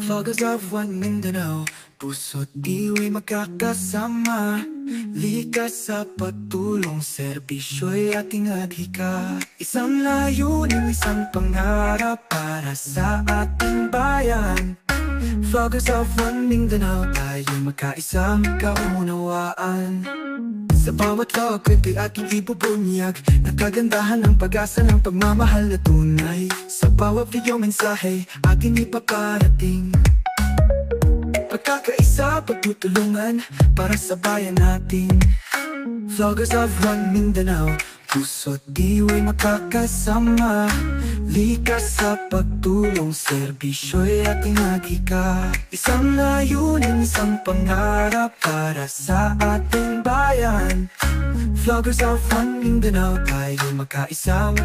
Vloggers of One Mindanao, puso't diwa'y magkakasama. Likas sa pagtulong, serbisyo'y ating adhika. Isang layunin, isang pangarap para sa ating bayan. Vloggers of One Mindanao, tayo'y magkaisa, magkaunawaan. Sa bawat vlog ko'y aking ibubunyag na kagandahan ng pag-asa ng pagmamahal na tunay. Sa bawat video mensahe ating ipaparating, pagkakaisa, pagtutulungan para sa bayan natin. Vloggers of One Mindanao, puso't diwa'y makakasama. Likas sa pagtulong, serbisyo'y ating adhika. Isang layunin, isang pangarap para sa ating bayan. Vloggers of One Mindanao, tayo'y magkaisa,